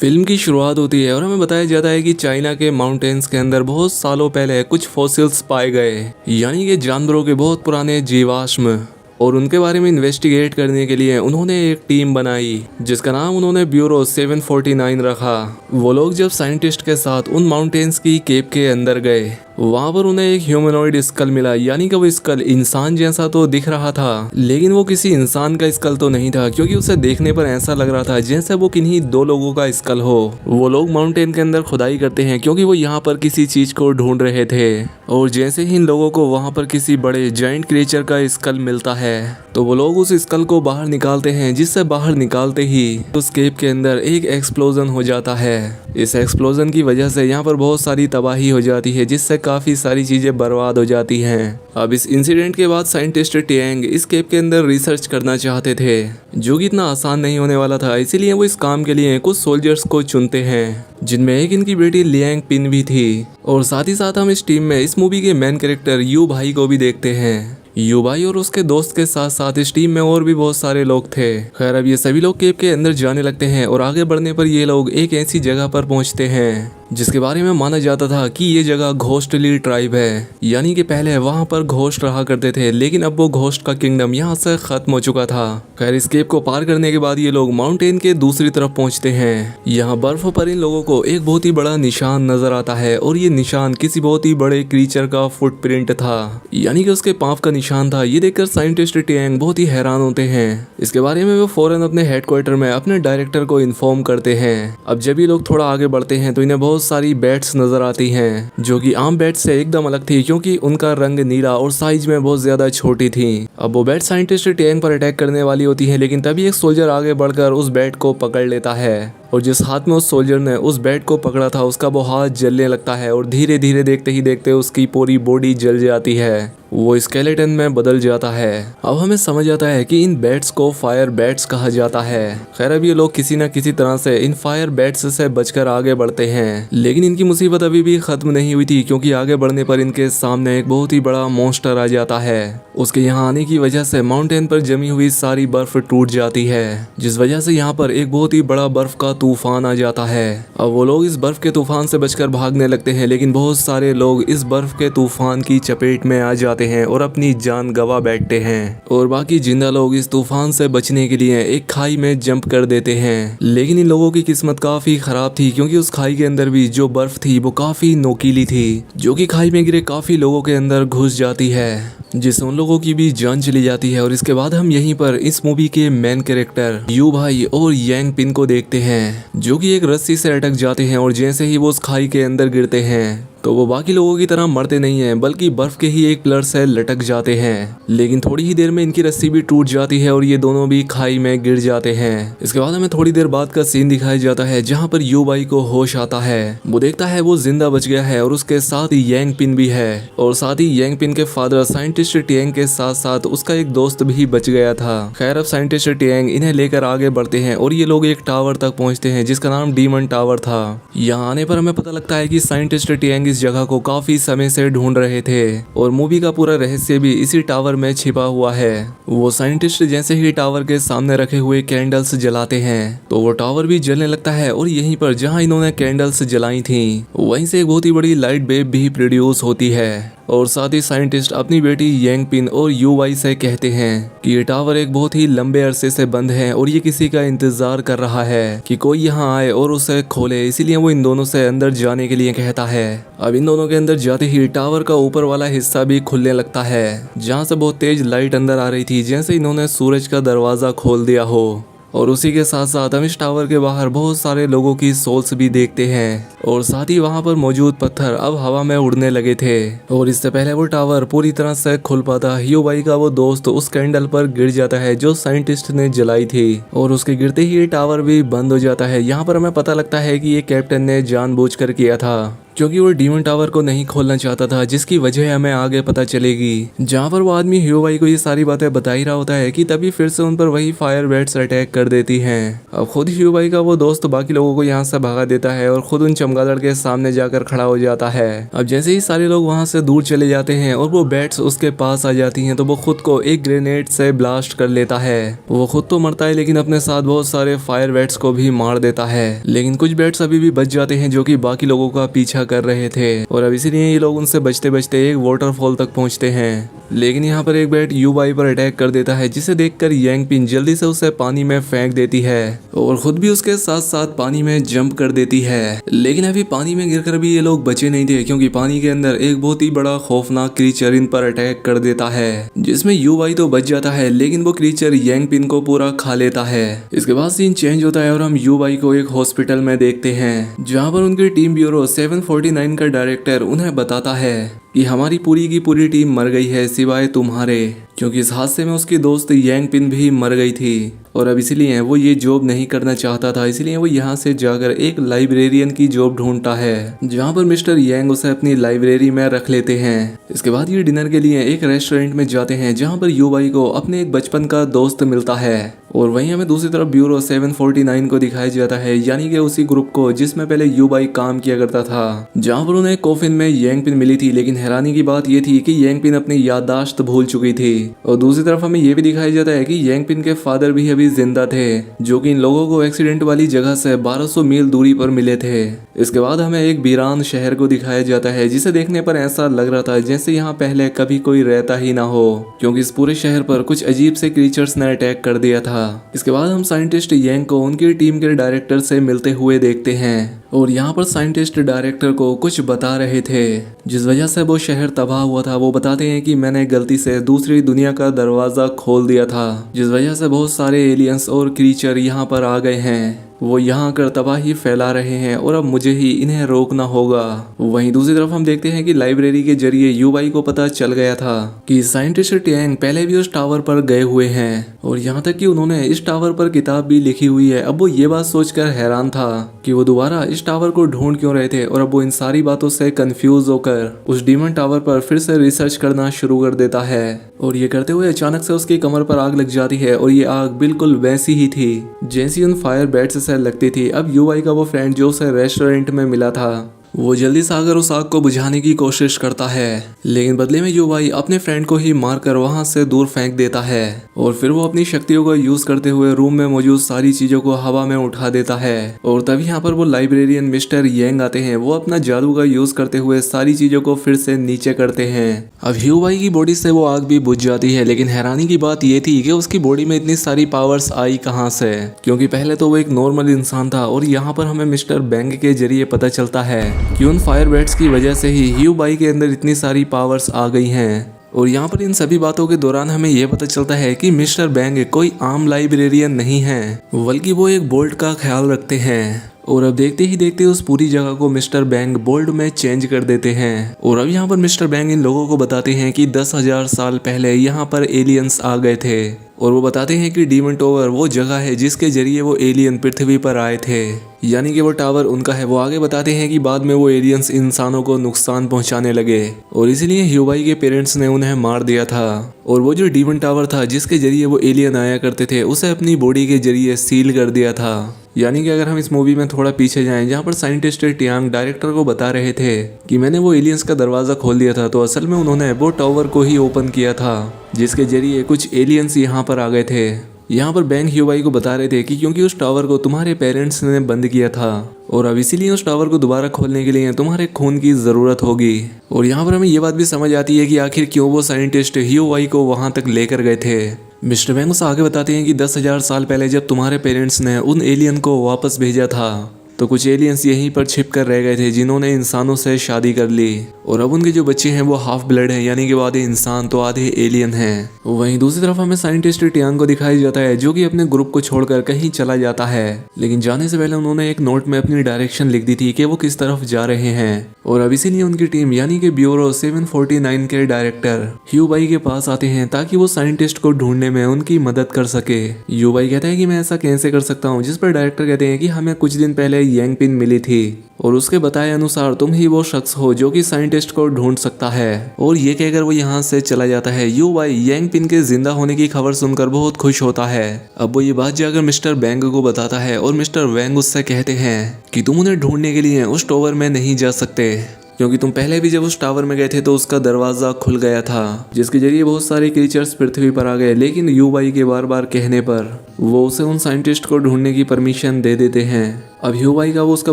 Film की शुरुआत होती है और हमें बताया जाता है कि चाइना के माउंटेन्स के अंदर बहुत सालों पहले कुछ फॉसिल्स पाए गए, यानी कि जानवरों के बहुत पुराने जीवाश्म। और उनके बारे में इन्वेस्टिगेट करने के लिए उन्होंने एक टीम बनाई जिसका नाम उन्होंने ब्यूरो 749 रखा। वो लोग जब साइंटिस्ट के साथ उन माउंटेन्स की केप के अंदर गए, वहां पर उन्हें एक ह्यूमनॉइड स्कल मिला, यानी कि वो स्कल इंसान जैसा तो दिख रहा था, लेकिन वो किसी इंसान का स्कल तो नहीं था, क्योंकि उसे देखने पर ऐसा लग रहा था जैसे वो किन्हीं दो लोगों का स्कल हो। वो लोग माउंटेन के अंदर खुदाई करते हैं क्योंकि वो यहाँ पर किसी चीज को ढूंढ रहे थे, और जैसे ही इन लोगों को वहाँ पर किसी बड़े जायंट क्रिएचर का स्कल मिलता है तो वो लोग उस स्कल को बाहर निकालते हैं, जिससे बाहर निकालते ही उस केप के अंदर एक एक्सप्लोजन हो जाता है। इस एक्सप्लोजन की वजह से यहाँ पर बहुत सारी तबाही हो जाती है, जिससे काफी सारी चीजें बर्बाद हो जाती हैं। अब इस इंसिडेंट के बाद साइंटिस्ट टियांग इस केप के अंदर रिसर्च करना चाहते थे, जो कि इतना आसान नहीं होने वाला था। इसीलिए वो इस काम के लिए कुछ सोल्जर्स को चुनते हैं, जिनमें एक इनकी बेटी लियांग पिन भी थी। और साथ ही साथ हम इस टीम में इस मूवी के मेन कैरेक्टर यू भाई को भी देखते हैं। यू भाई और उसके दोस्त के साथ साथ इस टीम में और भी बहुत सारे लोग थे। खैर, अब ये सभी लोग केप के अंदर जाने लगते हैं और आगे बढ़ने पर ये लोग एक ऐसी जगह पर पहुंचते हैं जिसके बारे में माना जाता था कि ये जगह घोस्टली ट्राइब है, यानी कि पहले वहां पर घोस्ट रहा करते थे, लेकिन अब वो घोस्ट का किंगडम यहाँ से खत्म हो चुका था। खैर, इस केप को पार करने के बाद ये लोग माउंटेन के दूसरी तरफ पहुंचते हैं। यहाँ बर्फ पर इन लोगों को एक बहुत ही बड़ा निशान नजर आता है, और ये निशान किसी बहुत ही बड़े क्रीचर का फुटप्रिंट था, यानी कि उसके पांव का निशान था। ये देखकर साइंटिस्ट टियांग बहुत ही हैरान होते हैं। इसके बारे में वो फौरन अपने हेडक्वार्टर में अपने डायरेक्टर को इन्फॉर्म करते हैं। अब जब ये लोग थोड़ा आगे बढ़ते हैं तो इन्हें बहुत सारी बैट्स नजर आती हैं, जो कि आम बैट से एकदम अलग थी, क्योंकि उनका रंग नीला और साइज में बहुत ज्यादा छोटी थी। अब वो बैट साइंटिस्ट टियांग पर अटैक करने वाली होती है, लेकिन तभी एक सोल्जर आगे बढ़कर उस बैट को पकड़ लेता है, और जिस हाथ में उस सोल्जर ने उस बैट को पकड़ा था उसका वो हाथ जलने लगता है, और धीरे धीरे देखते ही देखते उसकी पूरी बॉडी जल जाती है। वो स्केलेटन में बदल जाता है। अब हमें समझ आता है कि इन बैट्स को फायर बैट्स कहा जाता है। खैर, अब ये लोग किसी न किसी तरह से इन फायर बैट्स से बचकर आगे बढ़ते हैं, लेकिन इनकी मुसीबत अभी भी खत्म नहीं हुई थी, क्योंकि आगे बढ़ने पर इनके सामने एक बहुत ही बड़ा मॉन्स्टर आ जाता है। उसके यहाँ आने की वजह से माउंटेन पर जमी हुई सारी बर्फ टूट जाती है, जिस वजह से यहाँ पर एक बहुत ही बड़ा बर्फ का तूफान आ जाता है। अब वो लोग इस बर्फ के तूफान से बचकर भागने लगते हैं, लेकिन बहुत सारे लोग इस बर्फ के तूफान की चपेट में आ जाते हैं और अपनी जान गवा बैठते हैं, और बाकी जिंदा लोग इस तूफान से बचने के लिए एक खाई में जंप कर देते हैं। लेकिन इन लोगों की किस्मत काफी खराब थी, क्योंकि उस खाई के अंदर भी जो बर्फ थी वो काफी नोकीली थी, जो कि खाई में गिरे काफी लोगों के अंदर घुस जाती है, जिससे उन लोगों की भी जान चली जाती है। और इसके बाद हम यहीं पर इस मूवी के मेन कैरेक्टर यू भाई और यांग पिन को देखते हैं, जो कि एक रस्सी से अटक जाते हैं, और जैसे ही वो उस खाई के अंदर गिरते हैं तो वो बाकी लोगों की तरह मरते नहीं हैं, बल्कि बर्फ के ही एक पिलर से लटक जाते हैं। लेकिन थोड़ी ही देर में इनकी रस्सी भी टूट जाती है और ये दोनों भी खाई में गिर जाते हैं। इसके बाद हमें थोड़ी देर बाद का सीन दिखाया जाता है, जहाँ पर यू बाई को होश आता है। वो देखता है वो जिंदा बच गया है, और उसके साथ ही यांग पिन भी है, और साथ ही यांग पिन के फादर साइंटिस्ट टियांग के साथ साथ उसका एक दोस्त भी बच गया था। खैर, अब साइंटिस्ट टियांग इन्हें लेकर आगे बढ़ते हैं, और ये लोग एक टावर तक पहुंचते हैं जिसका नाम डीमन टावर था। यहाँ आने पर हमें पता लगता है कि साइंटिस्ट टियांग इस जगह को काफी समय से ढूंढ रहे थे, और मूवी का पूरा रहस्य भी इसी टावर में छिपा हुआ है। वो साइंटिस्ट जैसे ही टावर के सामने रखे हुए कैंडल्स जलाते हैं तो वो टावर भी जलने लगता है, और यहीं पर जहां इन्होंने कैंडल्स जलाई थी वहीं से एक बहुत ही बड़ी लाइट वेव भी प्रोड्यूस होती है। और साथ ही साइंटिस्ट अपनी बेटी यांग पिन और यू वाई से कहते हैं कि ये टावर एक बहुत ही लंबे अरसे से बंद है, और ये किसी का इंतजार कर रहा है कि कोई यहाँ आए और उसे खोले। इसीलिए वो इन दोनों से अंदर जाने के लिए कहता है। अब इन दोनों के अंदर जाते ही टावर का ऊपर वाला हिस्सा भी खुलने लगता है, जहाँ से बहुत तेज लाइट अंदर आ रही थी, जैसे इन्होंने सूरज का दरवाजा खोल दिया हो। और उसी के साथ साथ हम इस टावर के बाहर बहुत सारे लोगों की सोल्स भी देखते हैं, और साथ ही वहां पर मौजूद पत्थर अब हवा में उड़ने लगे थे। और इससे पहले वो टावर पूरी तरह से खुल पाता, यू भाई का वो दोस्त उस कैंडल पर गिर जाता है जो साइंटिस्ट ने जलाई थी, और उसके गिरते ही ये टावर भी बंद हो जाता है। यहाँ पर हमें पता लगता है कि ये कैप्टन ने जानबूझकर किया था, क्योंकि वो डीमन टावर को नहीं खोलना चाहता था, जिसकी वजह हमें आगे पता चलेगी। जहाँ पर वो आदमी ह्यूबाई को ये सारी बातें बता ही रहा होता है कि तभी फिर से उन पर वही फायर बैट्स अटैक कर देती हैं। अब खुद ह्यूबाई का वो दोस्त बाकी लोगों को यहाँ से भगा देता है और खुद उन चमगादड़ के सामने जाकर खड़ा हो जाता है। अब जैसे ही सारे लोग वहाँ से दूर चले जाते हैं और वो बैट्स उसके पास आ जाती हैं, तो वो खुद को एक ग्रेनेड से ब्लास्ट कर लेता है। वो खुद तो मरता है, लेकिन अपने साथ बहुत सारे फायर बैट्स को भी मार देता है। लेकिन कुछ बैट्स अभी भी बच जाते हैं जो कि बाकी लोगों का पीछा कर रहे थे, और अब इसीलिए ये लोग उनसे बचते बचते एक वाटरफॉल तक पहुंचते हैं। लेकिन यहाँ पर एक बैट ह्यूबाई पर अटैक कर देता है, जिसे देखकर यांग पिन जल्दी से उसे पानी में फेंक देती है और खुद भी उसके साथ साथ पानी में जंप कर देती है। लेकिन अभी पानी में गिरकर भी ये लोग बचे नहीं थे, क्योंकि पानी के अंदर एक बहुत ही बड़ा खौफनाक क्रीचर इन पर अटैक कर देता है, जिसमें ह्यूबाई तो बच जाता है, लेकिन वो क्रीचर यांग पिन को पूरा खा लेता है। इसके बाद सीन चेंज होता है और हम ह्यूबाई को एक हॉस्पिटल में देखते हैं, जहाँ पर उनकी टीम ब्यूरो 749 का डायरेक्टर उन्हें बताता है कि हमारी पूरी की पूरी टीम मर गई है सिवाय तुम्हारे, क्योंकि इस हादसे में उसकी दोस्त यांग पिन भी मर गई थी। और अब इसलिए वो ये जॉब नहीं करना चाहता था, इसलिए वो यहाँ से जाकर एक लाइब्रेरियन की जॉब ढूंढता है, जहाँ पर मिस्टर यांग उसे अपनी लाइब्रेरी में रख लेते हैं। इसके बाद ये डिनर के लिए एक रेस्टोरेंट में जाते हैं, जहाँ पर ह्यूबाई को अपने एक बचपन का दोस्त मिलता है। और वहीं हमें दूसरी तरफ ब्यूरो 749 को दिखाया जाता है, यानी कि उसी ग्रुप को जिसमें पहले ह्यूबाई काम किया करता था, जहाँ पर उन्हें कॉफिन में यांग पिन मिली थी। लेकिन हैरानी की बात यह थी कि यांग पिन अपनी याददाश्त भूल चुकी थी। और दूसरी तरफ हमें यह भी दिखाया जाता है कि यांग पिन के फादर भी अभी जिंदा थे, जो कि इन लोगों को एक्सीडेंट वाली जगह से 1200 मील दूरी पर मिले थे। इसके बाद हमें एक वीरान शहर को दिखाया जाता है, जिसे देखने पर ऐसा लग रहा था जैसे यहाँ पहले कभी कोई रहता ही ना हो, क्योंकि इस पूरे शहर पर कुछ अजीब से क्रीचर्स ने अटैक कर दिया था। इसके बाद हम साइंटिस्ट यांग को उनकी टीम के डायरेक्टर से मिलते हुए देखते हैं, और यहाँ पर साइंटिस्ट डायरेक्टर को कुछ बता रहे थे जिस वजह से वो शहर तबाह हुआ था। वो बताते हैं कि मैंने गलती से दूसरी दुनिया का दरवाजा खोल दिया था, जिस वजह से बहुत सारे एलियंस और क्रीचर यहाँ पर आ गए हैं। वो यहाँ आकर तबाही फैला रहे हैं और अब मुझे ही इन्हें रोकना होगा। वहीं दूसरी तरफ हम देखते हैं कि लाइब्रेरी के जरिए ह्यूबाई को पता चल गया था कि साइंटिस्ट यांग पहले भी उस टावर पर गए हुए हैं, और यहाँ तक कि उन्होंने इस टावर पर किताब भी लिखी हुई है। अब वो ये बात सोचकर हैरान था कि वो दोबारा इस टावर को ढूंढ क्यों रहे थे, और अब वो इन सारी बातों से कंफ्यूज होकर उस डीमन टावर पर फिर से रिसर्च करना शुरू कर देता है। और ये करते हुए अचानक से उसकी कमर पर आग लग जाती है, और ये आग बिल्कुल वैसी ही थी जैसी उन फायर बैट्स से लगती थी। अब ह्यूबाई का वो फ्रेंड जो उसे रेस्टोरेंट में मिला था, वो जल्दी से आकर उस आग को बुझाने की कोशिश करता है, लेकिन बदले में ह्यूबाई अपने फ्रेंड को ही मारकर वहां से दूर फेंक देता है, और फिर वो अपनी शक्तियों का यूज करते हुए रूम में मौजूद सारी चीजों को हवा में उठा देता है। और तभी यहाँ पर वो लाइब्रेरियन मिस्टर यांग आते हैं। वो अपना जादू का यूज करते हुए सारी चीजों को फिर से नीचे करते हैं। अब ह्यूबाई की बॉडी से वो आग भी बुझ जाती है, लेकिन हैरानी की बात ये थी कि उसकी बॉडी में इतनी सारी पावर्स आई कहाँ से, क्योंकि पहले तो वो एक नॉर्मल इंसान था, और यहाँ पर हमें मिस्टर बैंग के जरिए पता चलता है कि उन फायर बैट्स की वजह से ही ह्यूबाई के अंदर इतनी सारी पावर्स आ गई हैं। और यहाँ पर इन सभी बातों के दौरान हमें यह पता चलता है कि मिस्टर बैंग कोई आम लाइब्रेरियन नहीं है, बल्कि वो एक बोल्ट का ख्याल रखते हैं। और अब देखते ही देखते उस पूरी जगह को मिस्टर बैंग बोल्ट में चेंज कर देते हैं। और अब यहाँ पर मिस्टर बैंग इन लोगों को बताते हैं कि 10,000 साल पहले यहाँ पर एलियंस आ गए थे, और वो बताते हैं कि डीमन टावर वो जगह है जिसके जरिए वो एलियन पृथ्वी पर आए थे, यानी कि वो टावर उनका है। वो आगे बताते हैं कि बाद में वो एलियंस इंसानों को नुकसान पहुंचाने लगे, और इसीलिए ह्यूबाई के पेरेंट्स ने उन्हें मार दिया था। और वो जो डीमन टावर था जिसके जरिए वो एलियन आया करते थे, उसे अपनी बॉडी के जरिए सील कर दिया था। यानी कि अगर हम इस मूवी में थोड़ा पीछे जाएं, जहाँ पर साइंटिस्ट यांग डायरेक्टर को बता रहे थे कि मैंने वो एलियंस का दरवाजा खोल दिया था, तो असल में उन्होंने वो टावर को ही ओपन किया था जिसके जरिए कुछ एलियंस यहाँ पर आ गए थे। यहाँ पर बैंग ह्यूबाई को बता रहे थे कि क्योंकि उस टावर को तुम्हारे पेरेंट्स ने बंद किया था, और अब इसीलिए उस टावर को दोबारा खोलने के लिए तुम्हारे खून की जरूरत होगी। और यहाँ पर हमें ये बात भी समझ आती है कि आखिर क्यों वो साइंटिस्ट ह्यूबाई को वहां तक लेकर गए थे। मिस्टर बैंग उसे आगे बताते हैं कि 10,000 साल पहले जब तुम्हारे पेरेंट्स ने उन एलियन को वापस भेजा था, तो कुछ एलियंस यहीं पर छिप कर रह गए थे जिन्होंने इंसानों से शादी कर ली, और अब उनके जो बच्चे हैं वो हाफ ब्लड हैं, यानी कि वो आधे इंसान तो आधे एलियन हैं। वहीं दूसरी तरफ हमें साइंटिस्ट यांग को दिखाया जाता है जो कि अपने ग्रुप को छोड़कर कहीं चला जाता है, लेकिन जाने से पहले उन्होंने एक नोट में अपनी डायरेक्शन लिख दी थी कि वो किस तरफ जा रहे हैं। और अब इसीलिए उनकी टीम यानी कि ब्यूरो 749 के डायरेक्टर ह्यूबाई के पास आते हैं ताकि वो साइंटिस्ट को ढूंढने में उनकी मदद कर सके। ह्यूबाई कहता है कि मैं ऐसा कैसे कर सकता हूँ, जिस पर डायरेक्टर कहते हैं कि हमें कुछ दिन पहले यांग पिन मिली थी और उसके बताए अनुसार तुम ही वो शख्स हो जो कि साइंटिस्ट को ढूंढ सकता है। और ये कहकर वो यहाँ से चला जाता है। यू वाई यांग पिन के जिंदा होने की खबर सुनकर बहुत खुश होता है। अब वो ये बात जाकर मिस्टर बैंग को बताता है और मिस्टर वैंग उससे कहते हैं कि तुम उन्हें ढूंढने के लिए उस टावर में नहीं जा सकते, क्योंकि तुम पहले भी जब उस टावर में गए थे तो उसका दरवाजा खुल गया था, जिसके जरिए बहुत सारे क्रीचर्स पृथ्वी पर आ गए। लेकिन यू वाई के बार बार कहने पर वो उसे उन साइंटिस्ट को ढूंढने की परमिशन दे देते हैं। अब यू वाई का वो उसका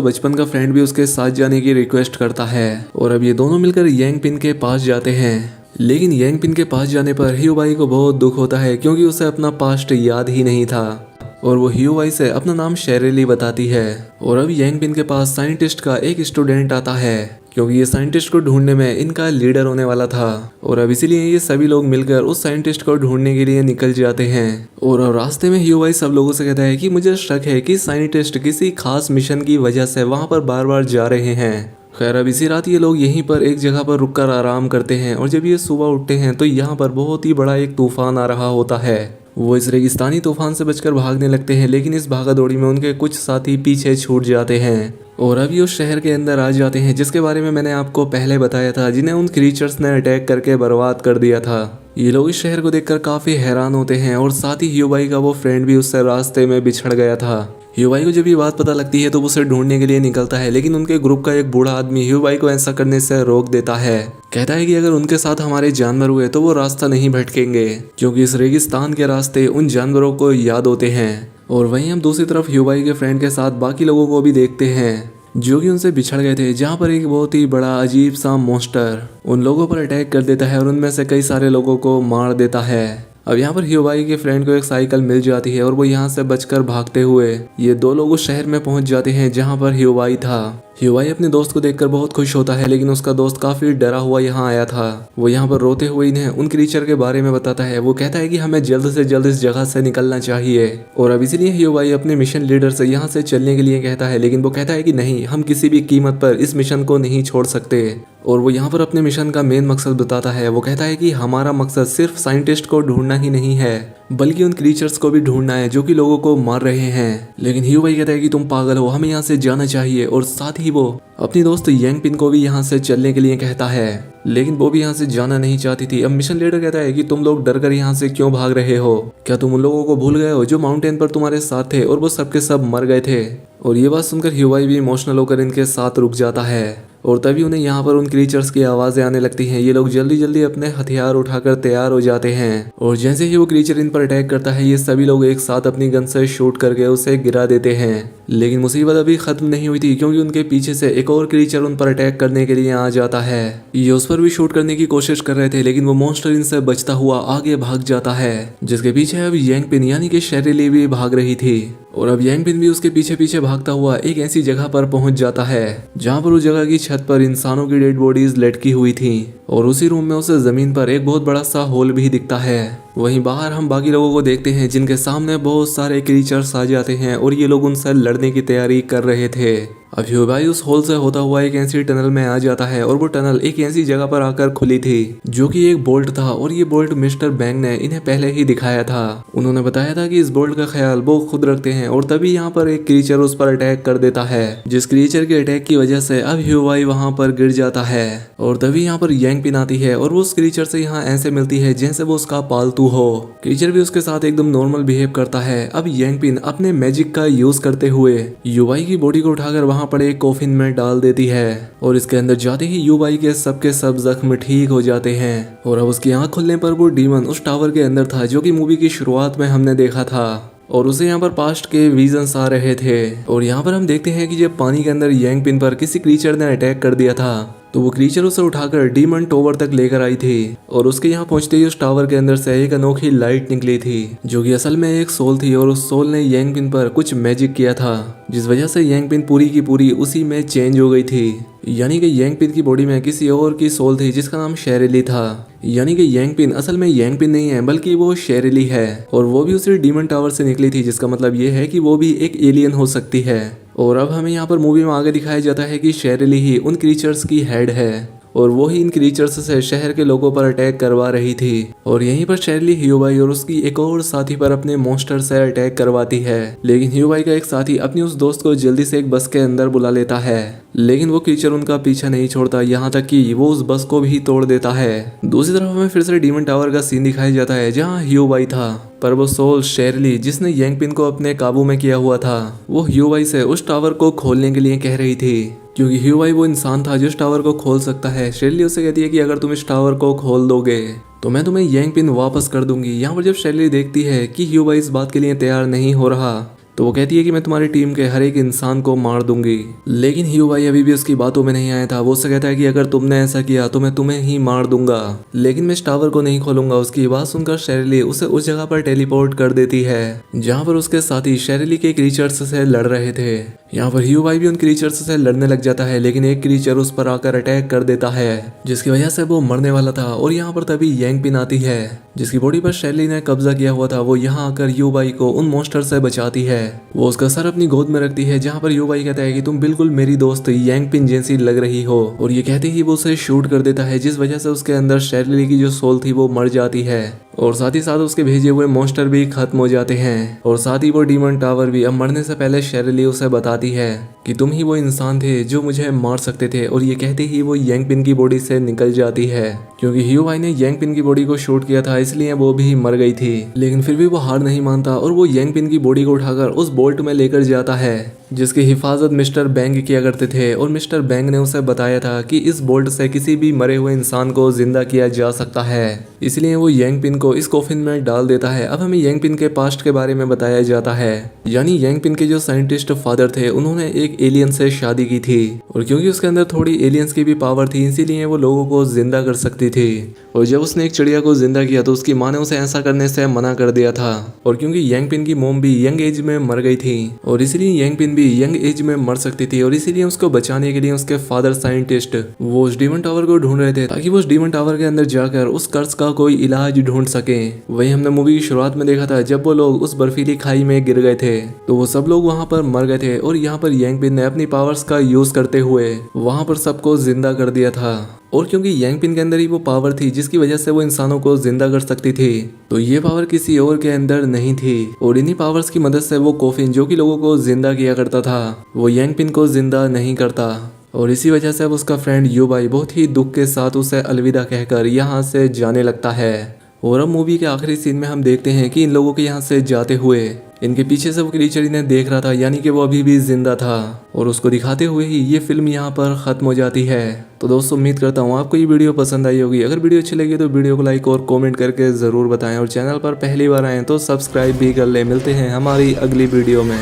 बचपन का फ्रेंड भी उसके साथ जाने की रिक्वेस्ट करता है और अब ये दोनों मिलकर यांग पिन के पास जाते हैं। लेकिन यांग पिन के पास जाने पर यू वाई को बहुत दुख होता है, क्योंकि उसे अपना पास्ट याद ही नहीं था और वो ह्यू वाई से अपना नाम शेरेली बताती है। और अब यांग पिन के पास साइंटिस्ट का एक स्टूडेंट आता है, क्योंकि ये साइंटिस्ट को ढूंढने में इनका लीडर होने वाला था। और अब इसीलिए ये सभी लोग मिलकर उस साइंटिस्ट को ढूंढने के लिए निकल जाते हैं। और अब रास्ते में ह्यू वाई सब लोगों से कहता है कि मुझे शक है कि साइंटिस्ट किसी खास मिशन की वजह से वहां पर बार बार जा रहे हैं। खैर अब इसी रात ये लोग यहीं पर एक जगह पर रुककर आराम करते हैं और जब ये सुबह उठते हैं तो यहाँ पर बहुत ही बड़ा एक तूफान आ रहा होता है। वो इस रेगिस्तानी तूफान से बचकर भागने लगते हैं, लेकिन इस भागादौड़ी में उनके कुछ साथी पीछे छूट जाते हैं और अभी उस शहर के अंदर आ जाते हैं जिसके बारे में मैंने आपको पहले बताया था, जिन्हें उन क्रीचर्स ने अटैक करके बर्बाद कर दिया था। ये लोग इस शहर को देखकर काफी हैरान होते हैं और साथ ही ह्यू वाई का वो फ्रेंड भी उससे रास्ते में बिछड़ गया था। ह्यू वाई को जब ये बात पता लगती है तो वो उसे ढूंढने के लिए निकलता है, लेकिन उनके ग्रुप का एक बूढ़ा आदमी ह्यू वाई को ऐसा करने से रोक देता है। कहता है कि अगर उनके साथ हमारे जानवर हुए तो वो रास्ता नहीं भटकेंगे, क्योंकि इस रेगिस्तान के रास्ते उन जानवरों को याद होते हैं। और वहीं हम दूसरी तरफ ह्यू वाई के फ्रेंड के साथ बाकी लोगों को भी देखते हैं जो कि उनसे बिछड़ गए थे, जहाँ पर एक बहुत ही बड़ा अजीब सा मॉन्स्टर उन लोगों पर अटैक कर देता है और उनमें से कई सारे लोगों को मार देता है। अब यहाँ पर ह्यू वाई के फ्रेंड को एक साइकिल मिल जाती है और वो यहाँ से बचकर भागते हुए ये दो लोग उस शहर में पहुंच जाते हैं जहाँ पर ह्यू वाई था। ह्यू वाई अपने दोस्त को देखकर बहुत खुश होता है, लेकिन उसका दोस्त काफी डरा हुआ यहाँ आया था। वो यहाँ पर रोते हुए इन्हें उन क्रीचर के बारे में बताता है। वो कहता है कि हमें जल्द से जल्द इस जगह से निकलना चाहिए और अब इसलिए ह्यू वाई अपने मिशन लीडर से यहाँ से चलने के लिए कहता है, लेकिन वो कहता है कि नहीं, हम किसी भी कीमत पर इस मिशन को नहीं छोड़ सकते। और वो यहाँ पर अपने मिशन का मेन मकसद बताता है। वो कहता है कि हमारा मकसद सिर्फ साइंटिस्ट को ढूंढना ही नहीं है, बल्कि उन क्रीचर्स को भी ढूंढना है जो कि लोगों को मार रहे हैं। लेकिन ह्यू वाई कहता है कि तुम पागल हो, हमें यहाँ से जाना चाहिए। और साथ ही वो अपनी दोस्त यांग पिन को भी यहाँ से चलने के लिए कहता है, लेकिन वो भी यहाँ से जाना नहीं चाहती थी। अब मिशन लीडर कहता है कि तुम लोग डर कर यहाँ से क्यों भाग रहे हो? क्या तुम उन लोगों को भूल गए हो जो माउंटेन पर तुम्हारे साथ थे और वो सबके सब मर गए थे? और ये बात सुनकर ह्यू वाई भी इमोशनल होकर इनके साथ रुक जाता है और तभी उन्हें यहाँ पर उन क्रीचर्स की आवाजें आने लगती हैं। ये लोग जल्दी जल्दी अपने हथियार उठाकर तैयार हो जाते हैं और जैसे ही वो क्रीचर इन पर अटैक करता है, ये सभी लोग एक साथ अपनी गन से शूट करके उसे गिरा देते हैं। लेकिन मुसीबत अभी खत्म नहीं हुई थी, क्योंकि उनके पीछे से एक और क्रीचर उन पर अटैक करने के लिए आ जाता है। ये उस पर भी शूट करने की कोशिश कर रहे थे, लेकिन वो मॉन्स्टर इनसे बचता हुआ आगे भाग जाता है, जिसके पीछे अब यांग पिन यानी कि शेरेली भी भाग रही थी। और अब यांग पिन भी उसके पीछे पीछे भागता हुआ एक ऐसी जगह पर पहुंच जाता है जहां पर उस जगह की छत पर इंसानों की डेड बॉडीज लटकी हुई थी और उसी रूम में उसे जमीन पर एक बहुत बड़ा सा होल भी दिखता है। वहीं बाहर हम बाकी लोगों को देखते हैं जिनके सामने बहुत सारे क्रीचर्स आ जाते हैं और ये लोग उनसे लड़ने की तैयारी कर रहे थे। अब ह्यू वाई उस होल से होता हुआ एक ऐसी टनल में आ जाता है और वो टनल एक ऐसी जगह पर आकर खुली थी जो कि एक बोल्ट था और ये बोल्ट मिस्टर बैंग ने इन्हें पहले ही दिखाया था। उन्होंने बताया था कि इस बोल्ट का ख्याल वो खुद रखते हैं और तभी यहाँ पर एक क्रीचर उस पर अटैक कर देता है, जिस क्रीचर के अटैक की वजह से अब ह्यू वाई वहाँ पर गिर जाता है। और तभी यहाँ पर यांग पिन आती है और वो उस क्रीचर से यहाँ ऐसे मिलती है जैसे वो उसका पालतू हो। क्रीचर भी उसके साथ एकदम नॉर्मल बिहेव करता है। अब यांग पिन अपने मैजिक का यूज करते हुए ह्यू वाई की बॉडी को उठाकर वहाँ पर एक कॉफिन में डाल देती है और इसके अंदर जाते ही ह्यू वाई के सब जख्म ठीक हो जाते हैं। और अब उसकी आंख खुलने पर वो डीमन उस टावर के अंदर था जो कि मूवी की शुरुआत में हमने देखा था और उसे यहाँ पर पास्ट के विजन्स आ रहे थे। और यहाँ पर हम देखते हैं कि जब पानी के अंदर यांग पिन पर किसी क्रीचर ने अटैक कर दिया था तो वो क्रीचर उसे उठाकर डीमन टावर तक लेकर आई थी और उसके यहाँ पहुंचते ही उस टावर के अंदर से एक अनोखी लाइट निकली थी जो कि असल में एक सोल थी और उस सोल ने यांग पिन पर कुछ मैजिक किया था, जिस वजह से यांग पिन पूरी की पूरी उसी में चेंज हो गई थी। यानी कि यांग पिन की बॉडी में किसी और की सोल थी जिसका नाम शेरेली था। यानी कि यांग पिन असल में यांग पिन नहीं है बल्कि वो शेरेली है और वो भी उसी डीमन टावर से निकली थी, जिसका मतलब ये है कि वो भी एक एलियन हो सकती है। और अब हमें यहाँ पर मूवी में आगे दिखाया जाता है कि शेरेली ही उन क्रीचर्स की हेड है और वो ही इन क्रीचर्स से शहर के लोगों पर अटैक करवा रही थी। और यहीं पर शर्ली ह्यूबाई और उसकी एक और साथी पर अपने मॉन्स्टर से अटैक करवाती है। लेकिन ह्यूबाई का एक साथी अपनी उस दोस्त को जल्दी से एक बस के अंदर बुला लेता है, लेकिन वो क्रीचर उनका पीछा नहीं छोड़ता, यहाँ तक कि वो उस बस को भी तोड़ देता है। दूसरी तरफ हमें फिर से डीमन टावर का सीन दिखाया जाता है जहाँ ह्यूबाई था, पर वो सोल शेरली जिसने यंगपिन को अपने काबू में किया हुआ था, वो ह्यूबाई से उस टावर को खोलने के लिए कह रही थी, क्योंकि ह्यूबाई वो इंसान था जो इस टावर को खोल सकता है। शेरली उसे कहती है कि अगर तुम इस टावर को खोल दोगे तो मैं तुम्हें यंगपिन वापस कर दूंगी। यहाँ पर जब शेरली देखती है कि ह्यूबाई इस बात के लिए तैयार नहीं हो रहा, तो वो कहती है कि मैं तुम्हारी टीम के हर एक इंसान को मार दूंगी। लेकिन ह्यूबाई अभी भी उसकी बातों में नहीं आया था। वो उससे कहता है कि अगर तुमने ऐसा किया तो मैं तुम्हें ही मार दूंगा, लेकिन मैं इस टावर को नहीं खोलूंगा। उसकी बात सुनकर शेरली उसे उस जगह पर टेलीपोर्ट कर देती है जहाँ पर उसके साथी शेरली के क्रीचर्स से लड़ रहे थे। यहाँ पर ह्यूबाई भी उन क्रीचर्स से लड़ने लग जाता है, लेकिन एक क्रीचर उस पर आकर अटैक कर देता है, जिसकी वजह से वो मरने वाला था। और यहाँ पर तभी यंगपिन आती है, जिसकी बॉडी पर शेरली ने कब्जा किया हुआ था। वो यहाँ आकर ह्यूबाई को उन मॉन्स्टर से बचाती है। वो उसका सर अपनी गोद में रखती है, जहाँ पर ह्यूबाई कहता है कि तुम बिल्कुल मेरी दोस्त यंगपिन जैसी लग रही हो। और ये कहते ही वो उसे शूट कर देता है, जिस वजह से उसके अंदर शेरली की जो सोल थी वो मर जाती है, और साथ ही साथ उसके भेजे हुए मॉन्स्टर भी खत्म हो जाते हैं। और साथ ही वो डीमन टावर भी। अब मरने से पहले शेरली उसे बताती है कि तुम ही वो इंसान थे जो मुझे मार सकते थे। और ये कहते ही वो यंगपिन की बॉडी से निकल जाती है, क्योंकि ह्यूबाई ने यंगपिन की बॉडी को शूट किया था, इसलिए वो भी मर गई थी। लेकिन फिर भी वो हार नहीं मानता और वो यंगपिन की बॉडी को उठाकर उस बोल्ट में लेकर जाता है, जिसकी हिफाजत मिस्टर बैंग किया करते थे। और मिस्टर बैंग ने उसे बताया था कि इस बोल्ट से किसी भी मरे हुए इंसान को जिंदा किया जा सकता है, इसलिए वो यंगपिन को इस कॉफिन में डाल देता है। अब हमें यंगपिन के पास्ट के बारे में बताया जाता है, यानी यंगपिन के जो साइंटिस्ट फादर थे उन्होंने एक एलियन से शादी की थी, और क्योंकि उसके अंदर थोड़ी एलियंस की भी पावर थी, इसीलिए वो लोगों को जिंदा कर सकती थी। और जब उसने एक चिड़िया को जिंदा किया तो उसकी माँ ने उसे ऐसा करने से मना कर दिया था। और क्योंकि यंगपिन की मोम भी यंग एज में मर गई थी, और इसीलिए यंगपिन भी यंग एज में मर सकती थी, और इसीलिए उसको बचाने के लिए उसके फादर साइंटिस्ट वो उस डीमन टावर को ढूंढ रहे थे, ताकि वो उस डीमन टावर के अंदर जाकर उस कर्ज का कोई इलाज ढूंढ सके। वही हमने मूवी की शुरुआत में देखा था, जब वो लोग उस बर्फीली खाई में गिर गए थे तो वो सब लोग वहां पर मर गए थे, और यहाँ पर यंगपिन ने अपनी पावर्स का यूज करते हुए वहां पर सबको जिंदा कर दिया था। और क्योंकि यंगपिन के अंदर ही वो पावर थी जिसकी वजह से वो इंसानों को जिंदा कर सकती थी, तो ये पावर किसी और के अंदर नहीं थी। और इन्हीं पावर्स की मदद से वो कॉफिन जो कि लोगों को जिंदा किया करता था, वो यंगपिन को जिंदा नहीं करता। और इसी वजह से अब उसका फ्रेंड ह्यूबाई बहुत ही दुख के साथ उसे अलविदा कहकर यहाँ से जाने लगता है। और अब मूवी के आखिरी सीन में हम देखते हैं कि इन लोगों के यहाँ से जाते हुए इनके पीछे से वो क्रीचर इन्हें देख रहा था, यानी कि वो अभी भी जिंदा था। और उसको दिखाते हुए ही ये फिल्म यहाँ पर खत्म हो जाती है। तो दोस्तों उम्मीद करता हूँ आपको ये वीडियो पसंद आई होगी। अगर वीडियो अच्छी लगी तो वीडियो को लाइक और कमेंट करके ज़रूर बताएं, और चैनल पर पहली बार आएँ तो सब्सक्राइब भी कर लें। मिलते हैं हमारी अगली वीडियो में।